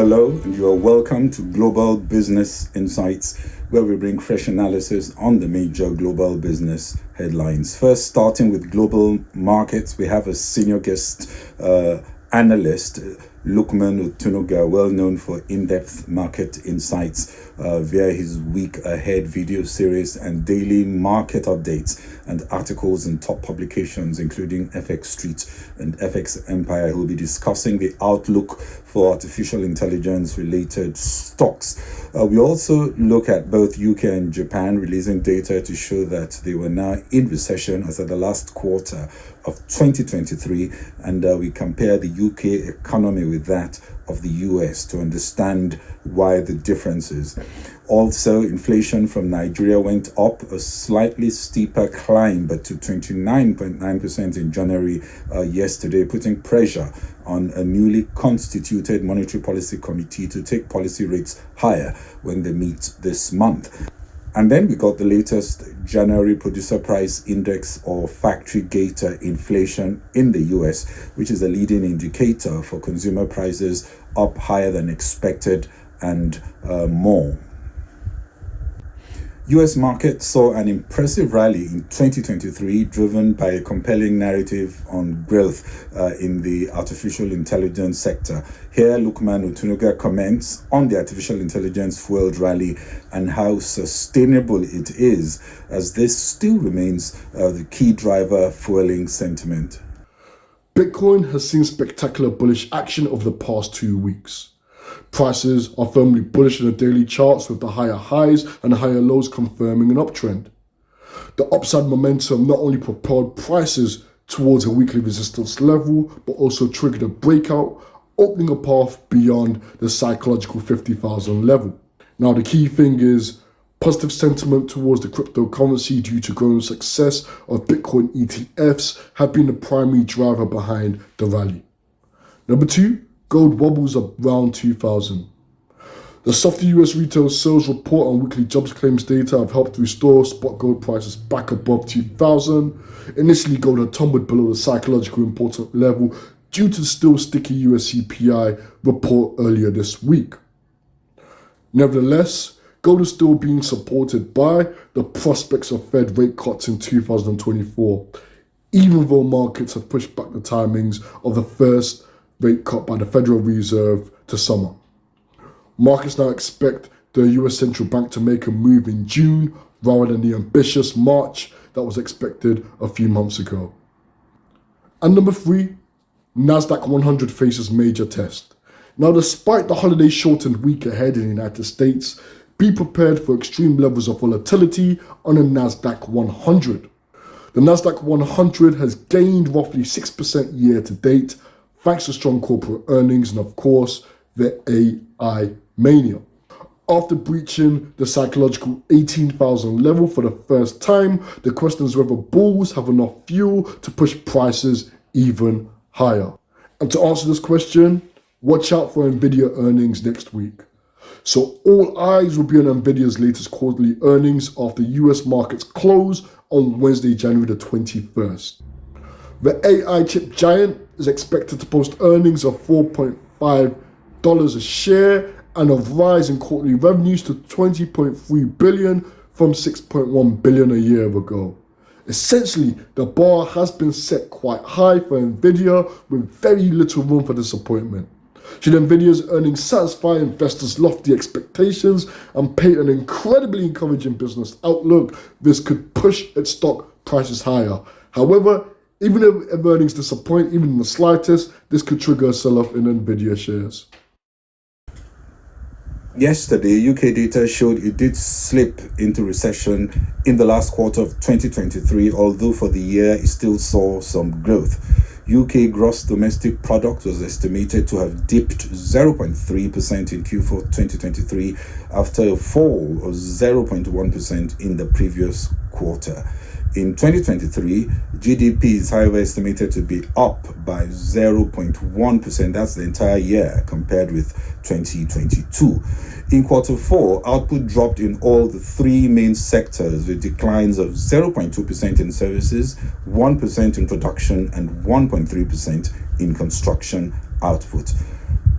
Hello, and you are welcome to Global Business Insights, where we bring fresh analysis on the major global business headlines. First, starting with global markets, we have a senior guest analyst, Lukman Otunuga, well known for in-depth market insights via his week ahead video series and daily market updates and articles in top publications, including FX Street and FX Empire. He'll be discussing the outlook for artificial intelligence related stocks. We also look at both UK and Japan releasing data to show that they were now in recession as at the last quarter of 2023, and we compare the UK economy with that of the US to understand why the differences. Also, inflation from Nigeria went up a slightly steeper climb, but to 29.9% in January yesterday, putting pressure on a newly constituted monetary policy committee to take policy rates higher when they meet this month. And then we got the latest January producer price index or factory data inflation in the US, which is a leading indicator for consumer prices up higher than expected and more. US market saw an impressive rally in 2023, driven by a compelling narrative on growth in the artificial intelligence sector. Here, Lukman Otunuga comments on the artificial intelligence fueled rally and how sustainable it is, as this still remains the key driver fueling sentiment. Bitcoin has seen spectacular bullish action over the past 2 weeks. Prices are firmly bullish in the daily charts, with the higher highs and higher lows confirming an uptrend. The upside momentum not only propelled prices towards a weekly resistance level, but also triggered a breakout, opening a path beyond the psychological 50,000 level. Now, the key thing is positive sentiment towards the cryptocurrency due to growing success of Bitcoin ETFs have been the primary driver behind the rally. Number 2, gold wobbles around 2,000. The softer US retail sales report and weekly jobs claims data have helped restore spot gold prices back above 2,000. Initially, gold had tumbled below the psychological important level due to the still sticky US CPI report earlier this week. Nevertheless, gold is still being supported by the prospects of Fed rate cuts in 2024, even though markets have pushed back the timings of the first rate cut by the Federal Reserve to summer. Markets now expect the US Central Bank to make a move in June rather than the ambitious March that was expected a few months ago. And number 3, Nasdaq 100 faces major test. Now, despite the holiday shortened week ahead in the United States, be prepared for extreme levels of volatility on the Nasdaq 100. The Nasdaq 100 has gained roughly 6% year to date, thanks to strong corporate earnings and, of course, the AI mania. After breaching the psychological 18,000 level for the first time, the question is whether bulls have enough fuel to push prices even higher. And to answer this question, watch out for Nvidia earnings next week. So all eyes will be on Nvidia's latest quarterly earnings after US markets close on Wednesday, January the 21st. The AI chip giant is expected to post earnings of $4.5 a share and a rise in quarterly revenues to $20.3 billion from $6.1 billion a year ago. Essentially, the bar has been set quite high for Nvidia, with very little room for disappointment. Should Nvidia's earnings satisfy investors' lofty expectations and paint an incredibly encouraging business outlook, this could push its stock prices higher. However, even if earnings disappoint, even in the slightest, this could trigger a sell-off in Nvidia shares. Yesterday, UK data showed it did slip into recession in the last quarter of 2023, although for the year it still saw some growth. UK gross domestic product was estimated to have dipped 0.3% in Q4 2023 after a fall of 0.1% in the previous quarter. In 2023, GDP is however estimated to be up by 0.1%. That's the entire year compared with 2022. In quarter 4, output dropped in all the 3 main sectors with declines of 0.2% in services, 1% in production, and 1.3% in construction output.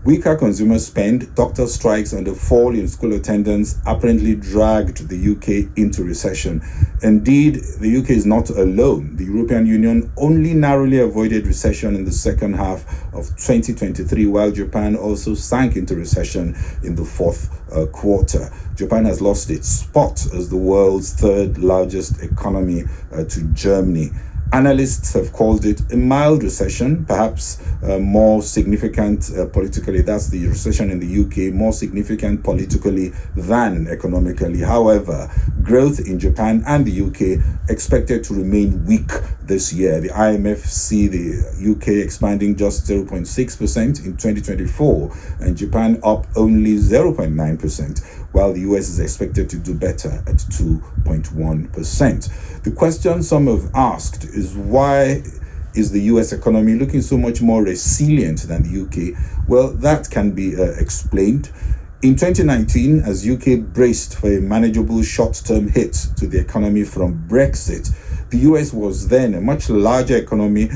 Weaker consumer spend, doctor strikes, and the fall in school attendance apparently dragged the UK into recession. Indeed, the UK is not alone. The European Union only narrowly avoided recession in the second half of 2023, while Japan also sank into recession in the fourth quarter. Japan has lost its spot as the world's third largest economy to Germany. Analysts have called it a mild recession, perhaps more significant politically. That's the recession in the UK, more significant politically than economically. However, growth in Japan and the UK expected to remain weak this year. The IMF see the UK expanding just 0.6% in 2024 and Japan up only 0.9%, while the US is expected to do better at 2.1%. The question some have asked is why is the US economy looking so much more resilient than the UK? Well, that can be explained. In 2019, as UK braced for a manageable short-term hit to the economy from Brexit, the US was then a much larger economy,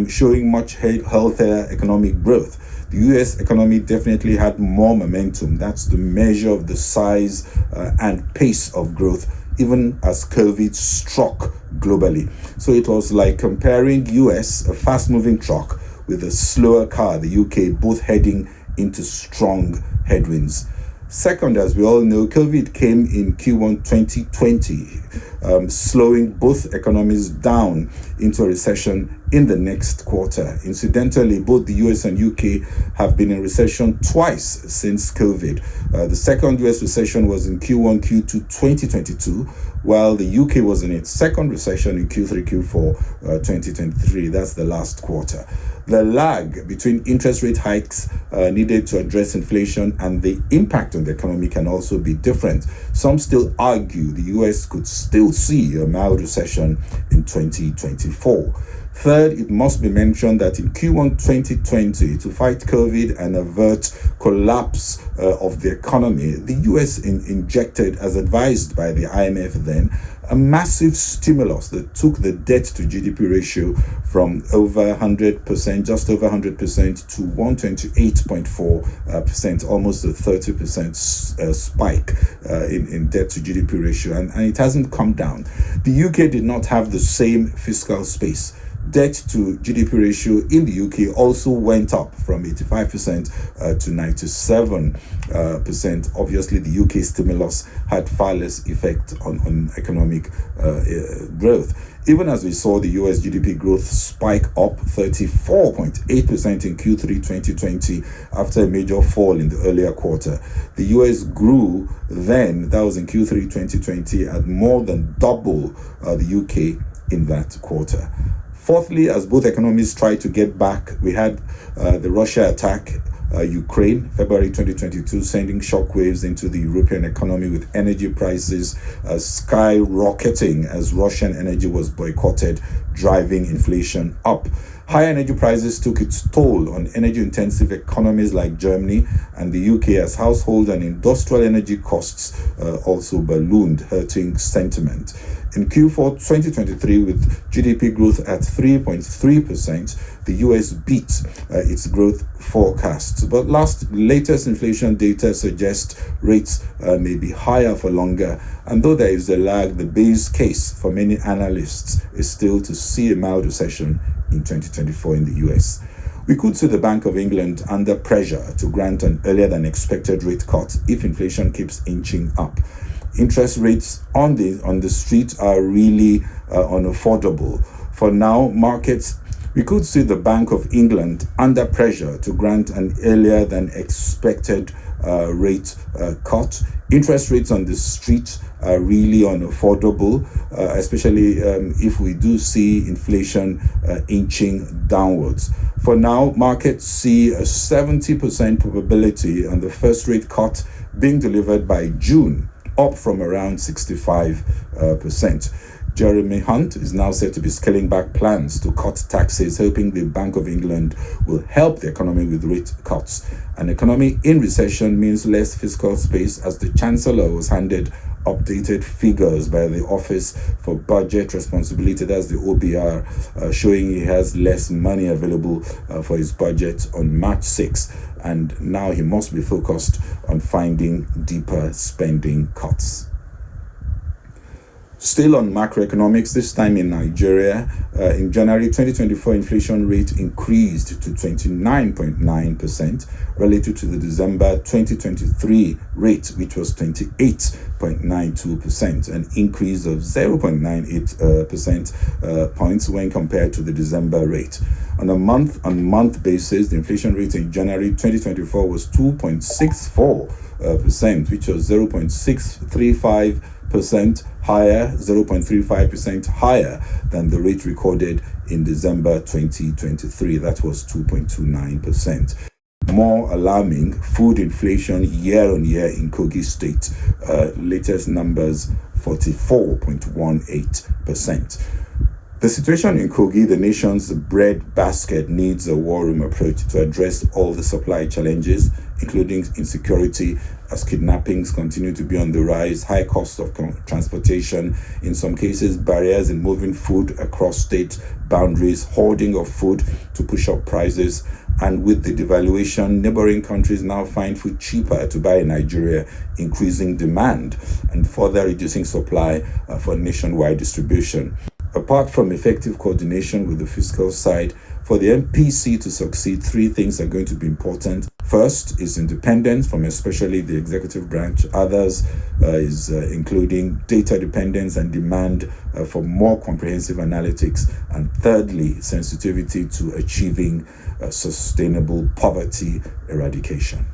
showing much healthier economic growth. The US economy definitely had more momentum. That's the measure of the size and pace of growth, even as COVID struck globally. So it was like comparing US, a fast-moving truck, with a slower car, the UK, both heading into strong headwinds. Second, as we all know, COVID came in Q1 2020, slowing both economies down into a recession in the next quarter. Incidentally, both the US and UK have been in recession twice since COVID. The second US recession was in Q1, Q2 2022, while the UK was in its second recession in Q3, Q4 2023. That's the last quarter. The lag between interest rate hikes needed to address inflation and the impact on the economy can also be different. Some still argue the US could still see a mild recession in 2024. Third, it must be mentioned that in Q1 2020, to fight COVID and avert collapse of the economy, the US injected, as advised by the IMF then, a massive stimulus that took the debt to GDP ratio from over 100%, just over 100% to 128.4%, almost a 30% spike in debt to GDP ratio. And it hasn't come down. The UK did not have the same fiscal space. Debt to GDP ratio in the UK also went up from 85% to 97%. Obviously, the UK stimulus had far less effect on economic growth. Even as we saw the US GDP growth spike up 34.8% in Q3 2020 after a major fall in the earlier quarter, the US grew then, that was in Q3 2020, at more than double the UK in that quarter. Fourthly, as both economies tried to get back, we had the Russia attack, Ukraine, February 2022, sending shockwaves into the European economy with energy prices skyrocketing as Russian energy was boycotted, driving inflation up. High energy prices took its toll on energy-intensive economies like Germany and the UK as household and industrial energy costs also ballooned, hurting sentiment. In Q4 2023, with GDP growth at 3.3%, the US beat its growth forecasts. But latest inflation data suggests rates may be higher for longer. And though there is a lag, the base case for many analysts is still to see a mild recession in 2024 in the US. We could see the Bank of England under pressure to grant an earlier than expected rate cut if inflation keeps inching up. Interest rates on the street are really unaffordable. For now, we could see the Bank of England under pressure to grant an earlier than expected rate cut. Interest rates on the street are really unaffordable, especially if we do see inflation inching downwards. For now, markets see a 70% probability on the first rate cut being delivered by June, up from around 65%. Jeremy Hunt is now said to be scaling back plans to cut taxes, hoping the Bank of England will help the economy with rate cuts. An economy in recession means less fiscal space, as the Chancellor was handed updated figures by the Office for Budget Responsibility, that's the OBR, showing he has less money available for his budget on March 6th, and now he must be focused on finding deeper spending cuts. Still on macroeconomics, this time in Nigeria, in January 2024, inflation rate increased to 29.9% relative to the December 2023 rate, which was 28.92%, an increase of 0.98% points when compared to the December rate. On a month-on-month basis, the inflation rate in January 2024 was 2.64%, which was 0.635% higher, 0.35% higher than the rate recorded in December 2023. That was 2.29%. More alarming, food inflation year on year in Kogi State. Latest numbers, 44.18%. The situation in Kogi, the nation's bread basket, needs a war room approach to address all the supply challenges, including insecurity, as kidnappings continue to be on the rise, high cost of transportation, in some cases barriers in moving food across state boundaries, hoarding of food to push up prices, and with the devaluation, neighboring countries now find food cheaper to buy in Nigeria, increasing demand and further reducing supply for nationwide distribution. Apart from effective coordination with the fiscal side, for the MPC to succeed, three things are going to be important. First is independence from especially the executive branch. Others is including data dependence and demand for more comprehensive analytics. And thirdly, sensitivity to achieving sustainable poverty eradication.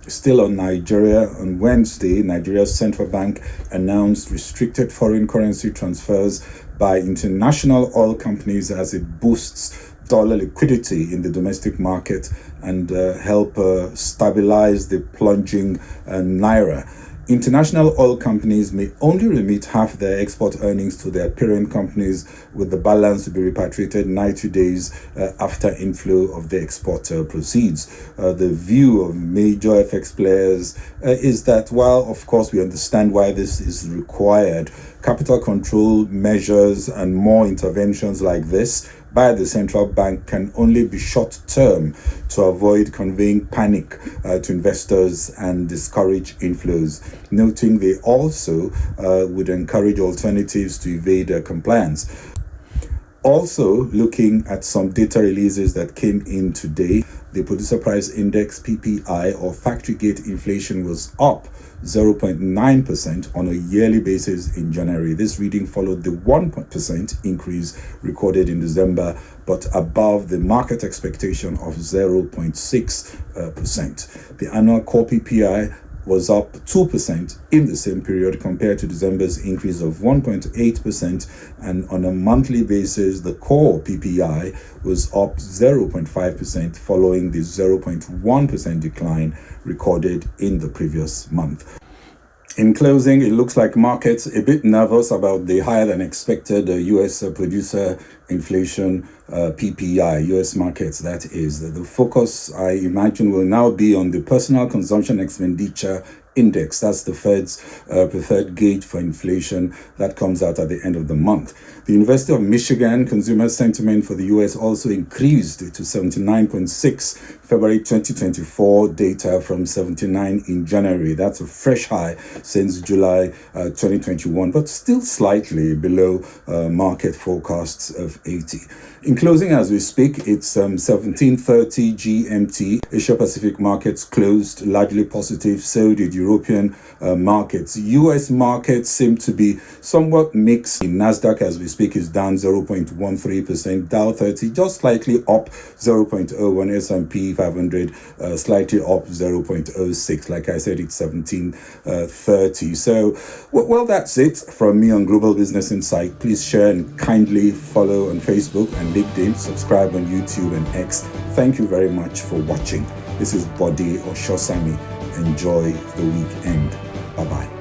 Still on Nigeria, on Wednesday, Nigeria's central bank announced restricted foreign currency transfers by international oil companies as it boosts dollar liquidity in the domestic market and help stabilize the plunging naira. International oil companies may only remit half their export earnings to their parent companies, with the balance to be repatriated 90 days after inflow of the export proceeds. The view of major FX players is that while, of course, we understand why this is required, capital control measures and more interventions like this by the central bank can only be short-term to avoid conveying panic to investors and discourage inflows, noting they also would encourage alternatives to evade compliance. Also, looking at some data releases that came in today, the Producer Price Index PPI or factory gate inflation was up 0.9% on a yearly basis in January. This reading followed the 1% increase recorded in December, but above the market expectation of 0.6%. The annual core PPI was up 2% in the same period compared to December's increase of 1.8%, and on a monthly basis, the core PPI was up 0.5% following the 0.1% decline recorded in the previous month. In closing, it looks like markets a bit nervous about the higher than expected U.S. producer inflation PPI, U.S. markets, that is. The focus, I imagine, will now be on the personal consumption expenditure index. That's the Fed's preferred gauge for inflation that comes out at the end of the month. The University of Michigan consumer sentiment for the U.S. also increased to 79.6 February 2024 data from 79 in January. That's a fresh high since July 2021, but still slightly below market forecasts of 80. In closing, as we speak, it's 17:30 GMT. Asia Pacific markets closed largely positive. So did European markets. US markets seem to be somewhat mixed. In Nasdaq, as we speak, is down 0.13%. Dow 30 just slightly up 0.01. S&P 500 slightly up 0.06. Like I said, it's 17:30. So, well, that's it from me on Global Business Insight. Please share and kindly follow on Facebook and LinkedIn. Subscribe on YouTube and X. Thank you very much for watching. This is Bode Oshosami. Enjoy the weekend. Bye-bye.